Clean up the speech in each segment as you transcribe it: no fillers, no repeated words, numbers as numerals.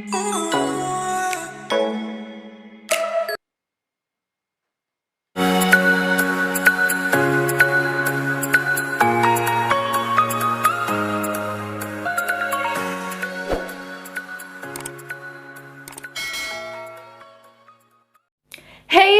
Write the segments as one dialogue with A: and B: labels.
A: Hey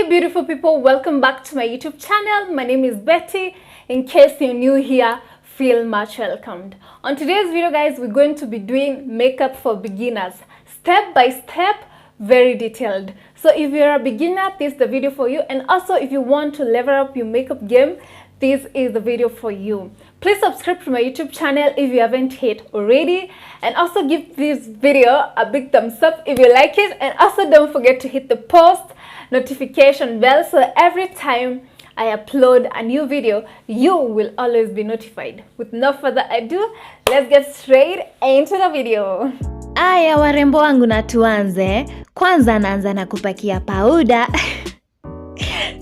A: beautiful people, welcome back to my YouTube channel. My name is Betty. In case you're new here, feel much welcomed. On today's video guys, we're going to be doing makeup for beginners, step by step, very detailed. So if you're a beginner, this is the video for you. And also if you want to level up your makeup game, this is the video for you. Please subscribe to my YouTube channel if you haven't hit already, and also give this video a big thumbs up if you like it, and also don't forget to hit the post notification bell so every time I upload a new video you will always be notified. With no further ado, let's get straight into the video.
B: Aya warembo wangu, na tuanze. Kwanza naanza na kupakia powder.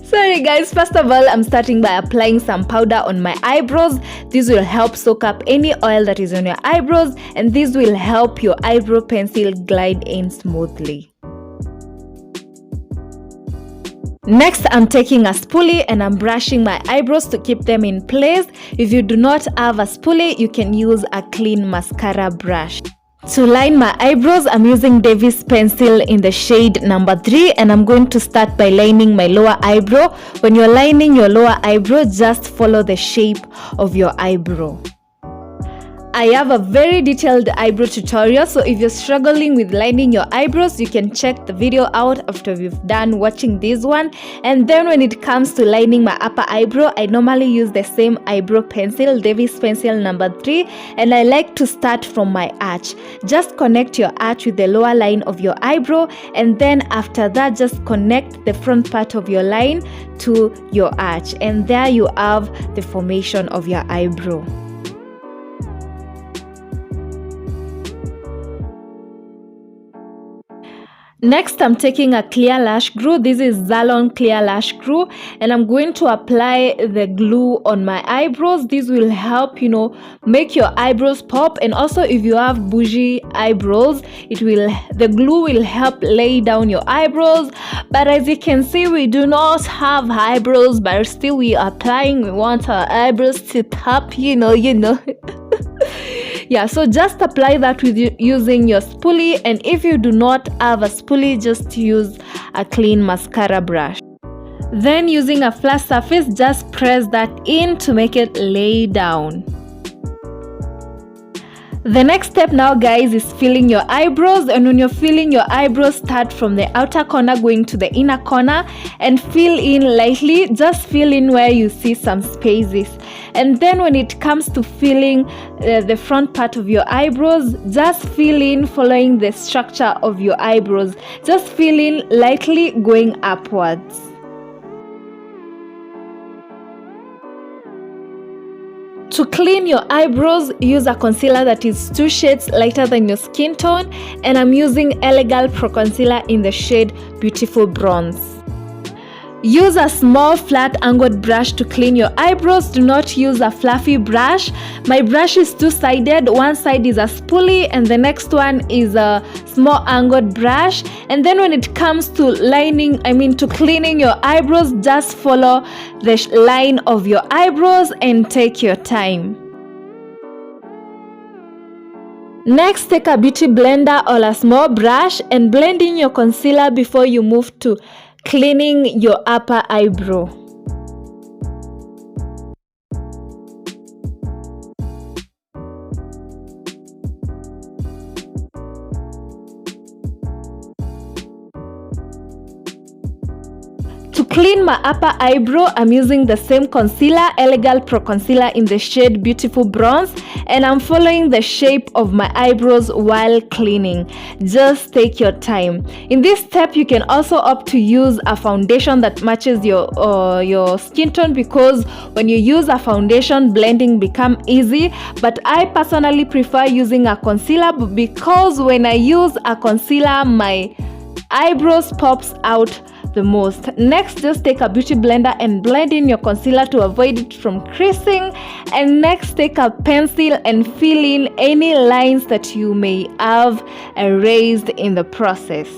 B: Sorry guys, first of all I'm starting by applying some powder on my eyebrows. This will help soak up any oil that is on your eyebrows, and this will help your eyebrow pencil glide in smoothly. Next, I'm taking a spoolie and I'm brushing my eyebrows to keep them in place. If you do not have a spoolie, you can use a clean mascara brush. To line my eyebrows, I'm using Davis pencil in the shade number 3, and I'm going to start by lining my lower eyebrow. When you're lining your lower eyebrow, just follow the shape of your eyebrow. I have a very detailed eyebrow tutorial, so if you're struggling with lining your eyebrows, you can check the video out after we've done watching this one. And then when it comes to lining my upper eyebrow, I normally use the same eyebrow pencil, Davis pencil number 3, and I like to start from my arch. Just connect your arch with the lower line of your eyebrow, and then after that just connect the front part of your line to your arch, and there you have the formation of your eyebrow. Next, I'm taking a clear lash glue. This is Zalon clear lash glue, and I'm going to apply the glue on my eyebrows. This will help, make your eyebrows pop, and also if you have bougie eyebrows, the glue will help lay down your eyebrows. But as you can see, we do not have eyebrows, but still we are applying. We want our eyebrows to pop, Yeah, so just apply that with using your spoolie, and if you do not have a spoolie, just use a clean mascara brush. Then using a flat surface, just press that in to make it lay down. The next step now guys is filling your eyebrows, and when you're filling your eyebrows, start from the outer corner going to the inner corner and fill in lightly. Just fill in where you see some spaces, and then when it comes to filling the front part of your eyebrows, just fill in following the structure of your eyebrows. Just fill in lightly going upwards. To clean your eyebrows, use a concealer that is 2 shades lighter than your skin tone, and I'm using Elegant Pro Concealer in the shade Beautiful Bronze. Use a small flat angled brush to clean your eyebrows. Do not use a fluffy brush. My brush is two-sided. One side is a spoolie and the next one is a small angled brush. And then when it comes to to cleaning your eyebrows, just follow the line of your eyebrows and take your time. Next, take a beauty blender or a small brush and blend in your concealer before you move to cleaning your upper eyebrow. To clean my upper eyebrow, I'm using the same concealer, Elegant Pro Concealer in the shade Beautiful Bronze, and I'm following the shape of my eyebrows while cleaning. Just take your time. In this step, you can also opt to use a foundation that matches your skin tone, because when you use a foundation, blending becomes easy. But I personally prefer using a concealer because when I use a concealer, my eyebrows pops out the most. Next, just take a beauty blender and blend in your concealer to avoid it from creasing. And next, take a pencil and fill in any lines that you may have erased in the process.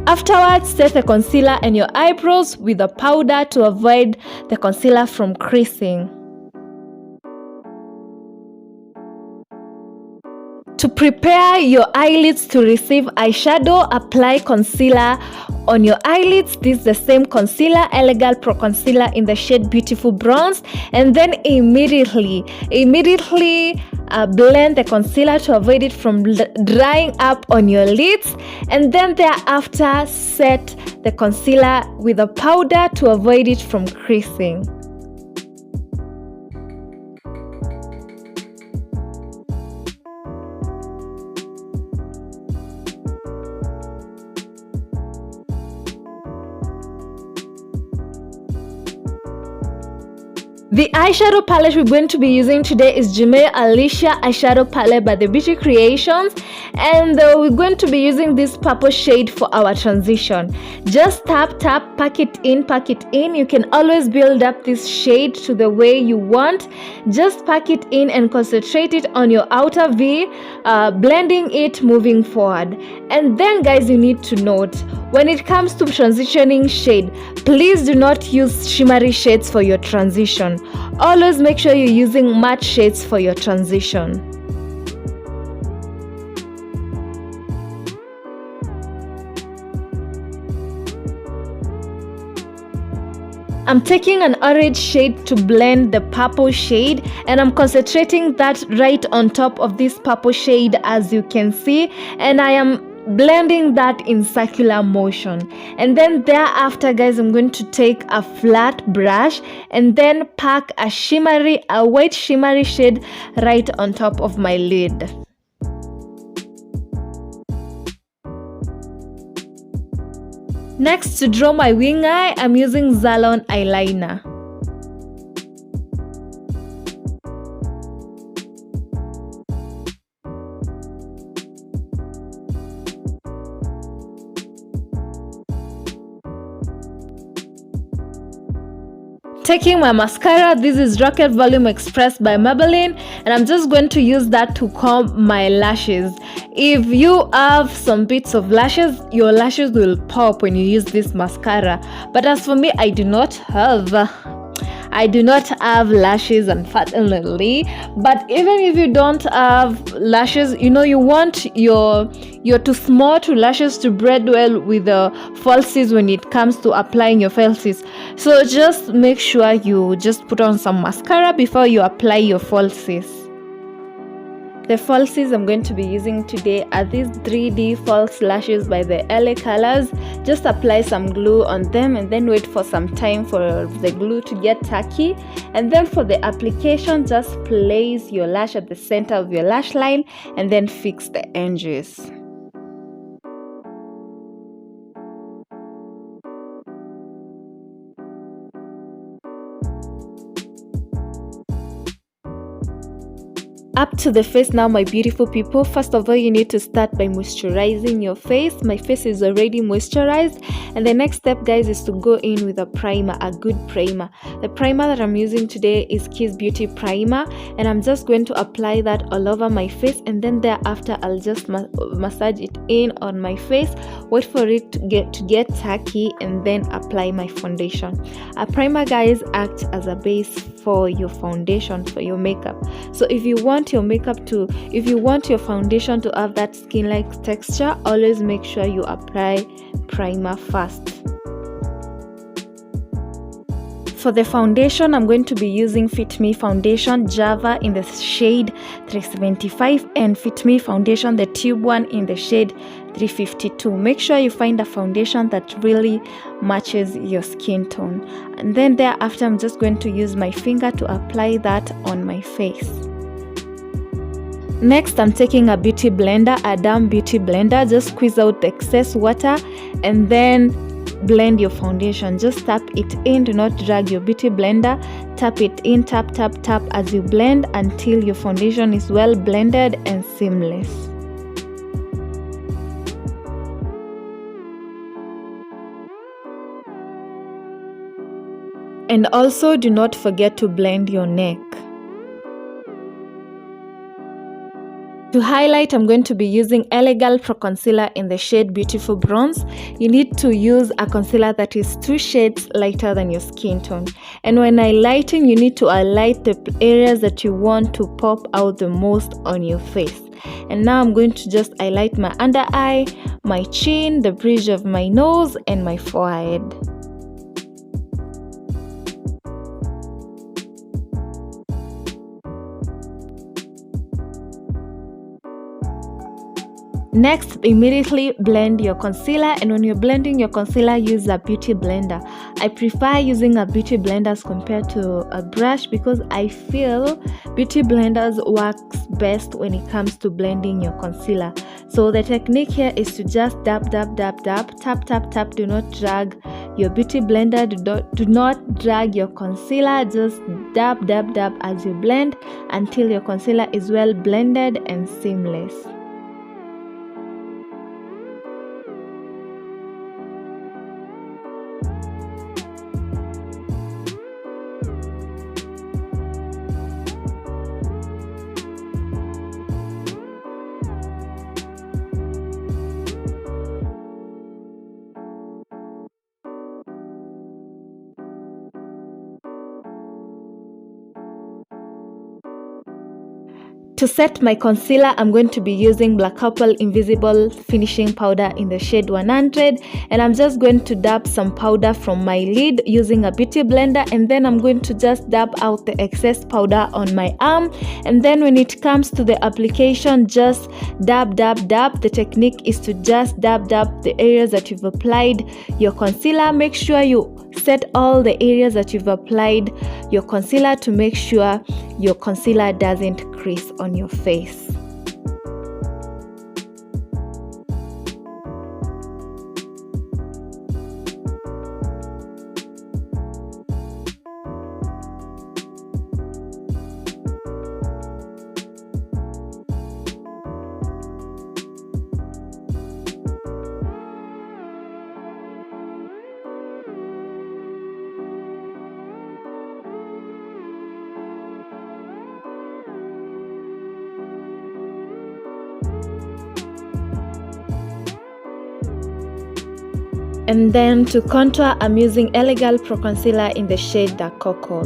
B: Afterwards, set the concealer and your eyebrows with a powder to avoid the concealer from creasing. To prepare your eyelids to receive eyeshadow, apply concealer on your eyelids. This is the same concealer, Elegant Pro Concealer in the shade Beautiful Bronze. And then immediately blend the concealer to avoid it from drying up on your lids. And then thereafter, set the concealer with a powder to avoid it from creasing. The eyeshadow palette we're going to be using today is Jumé Alicia eyeshadow palette by the Beauty Creations, and we're going to be using this purple shade for our transition. Just tap, pack it in. You can always build up this shade to the way you want. Just pack it in and concentrate it on your outer V, blending it moving forward. And then guys, you need to note, when it comes to transitioning shade, please do not use shimmery shades for your transition. Always make sure you're using matte shades for your transition. I'm taking an orange shade to blend the purple shade, and I'm concentrating that right on top of this purple shade, as you can see, and I am blending that in circular motion. And then thereafter guys, I'm going to take a flat brush and then pack a white shimmery shade right on top of my lid. Next, to draw my wing eye, I'm using Zalon eyeliner. Taking my mascara, this is Rocket Volume Express by Maybelline, and I'm just going to use that to comb my lashes. If you have some bits of lashes, your lashes will pop when you use this mascara. But as for me, I do not have lashes, unfortunately. But even if you don't have lashes, you want your too small to lashes to blend well with the falsies when it comes to applying your falsies. So just make sure you just put on some mascara before you apply your falsies. The falsies I'm going to be using today are these 3D false lashes by the LA Colors. Just apply some glue on them and then wait for some time for the glue to get tacky. And then for the application, just place your lash at the center of your lash line and then fix the edges. Up to the face now, my beautiful people. First of all, you need to start by moisturizing your face. My face is already moisturized, and the next step guys is to go in with a primer, a good primer. The primer that I'm using today is Kiss Beauty Primer, and I'm just going to apply that all over my face, and then thereafter I'll just massage it in on my face, wait for it to get tacky, and then apply my foundation. A primer guys acts as a base for your foundation, for your makeup. So if you want your foundation to have that skin-like texture, always make sure you apply primer first. For the foundation, I'm going to be using Fit Me Foundation Java in the shade 375 and Fit Me Foundation, the tube one, in the shade 352. Make sure you find a foundation that really matches your skin tone. And then thereafter, I'm just going to use my finger to apply that on my face. Next, I'm taking a beauty blender, a damp beauty blender. Just squeeze out the excess water and then blend your foundation. Just tap it in, do not drag your beauty blender. Tap it in, tap, tap, tap as you blend until your foundation is well blended and seamless. And also do not forget to blend your neck. To highlight, I'm going to be using Elegant Pro Concealer in the shade Beautiful Bronze. You need to use a concealer that is 2 shades lighter than your skin tone. And when highlighting, you need to highlight the areas that you want to pop out the most on your face. And now I'm going to just highlight my under eye, my chin, the bridge of my nose, and my forehead. Next, immediately blend your concealer, and when you're blending your concealer, use a beauty blender. I prefer using a beauty blender as compared to a brush because I feel beauty blenders works best when it comes to blending your concealer. So the technique here is to just dab, dab, dab, dab, tap, tap, tap. Do not drag your beauty blender, do not drag your concealer. Just dab, dab, dab as you blend until your concealer is well blended and seamless. To set my concealer, I'm going to be using Black Apple Invisible Finishing Powder in the shade 100, and I'm just going to dab some powder from my lid using a beauty blender, and then I'm going to just dab out the excess powder on my arm. And then when it comes to the application, just dab, dab, dab. The technique is to just dab, dab the areas that you've applied your concealer. Make sure you set all the areas that you've applied your concealer to make sure your concealer doesn't crease on your face. And then to contour, I'm using Elegant Pro Concealer in the shade Dark Cocoa.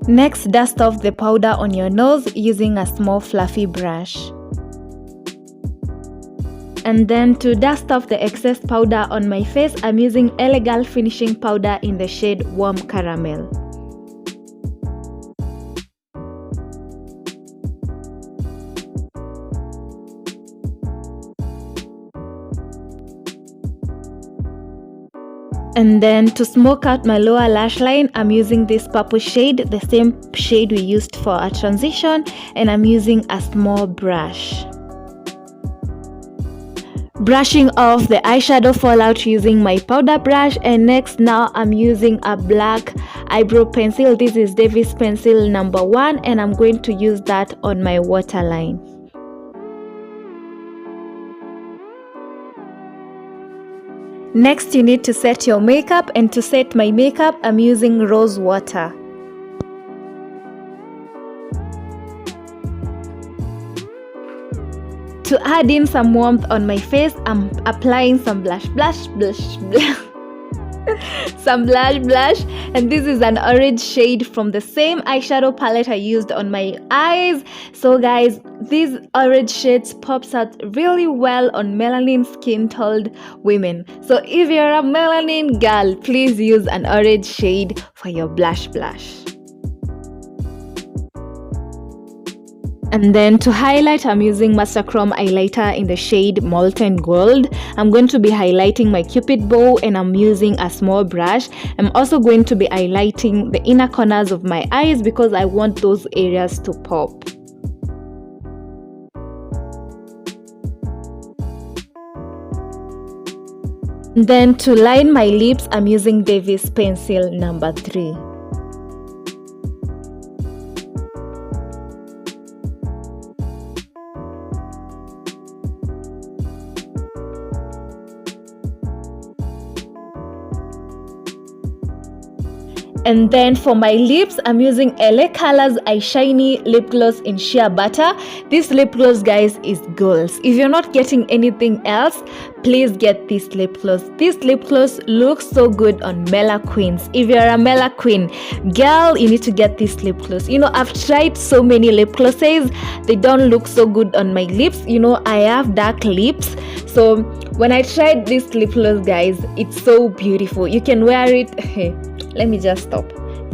B: Next, dust off the powder on your nose using a small fluffy brush. And then to dust off the excess powder on my face, I'm using Elegant Finishing Powder in the shade Warm Caramel. And then to smoke out my lower lash line, I'm using this purple shade, the same shade we used for our transition, and I'm using a small brush. Brushing off the eyeshadow fallout using my powder brush, and next now I'm using a black eyebrow pencil. This is Davis pencil number 1, and I'm going to use that on my waterline. Next, you need to set your makeup, and to set my makeup, I'm using rose water. To add in some warmth on my face, I'm applying some blush. some blush, and this is an orange shade from the same eyeshadow palette I used on my eyes. So guys, these orange shades pops out really well on melanin skin toned women. So if you're a melanin girl, please use an orange shade for your blush. And then to highlight, I'm using Master Chrome highlighter in the shade Molten Gold. I'm going to be highlighting my cupid bow, and I'm using a small brush. I'm also going to be highlighting the inner corners of my eyes because I want those areas to pop. Then to line my lips, I'm using Davis pencil number 3. And then for my lips, I'm using LA Colors Eye Shiny Lip Gloss in Sheer Butter. This lip gloss, guys, is goals. If you're not getting anything else, please get this lip gloss. This lip gloss looks so good on Mela Queens. If you're a Mela Queen, girl, you need to get this lip gloss. You know, I've tried so many lip glosses. They don't look so good on my lips. You know, I have dark lips. So when I tried this lip gloss, guys, it's so beautiful. You can wear it. Let me just stop.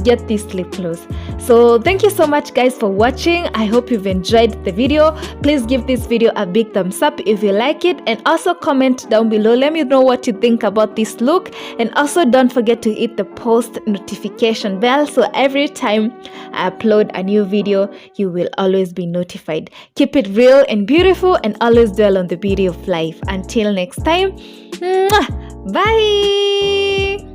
B: Get this lip gloss. So thank you so much, guys, for watching. I hope you've enjoyed the video. Please give this video a big thumbs up if you like it, and also comment down below. Let me know what you think about this look, and also don't forget to hit the post notification bell so every time I upload a new video you will always be notified. Keep it real and beautiful, and always dwell on the beauty of life. Until next time, bye.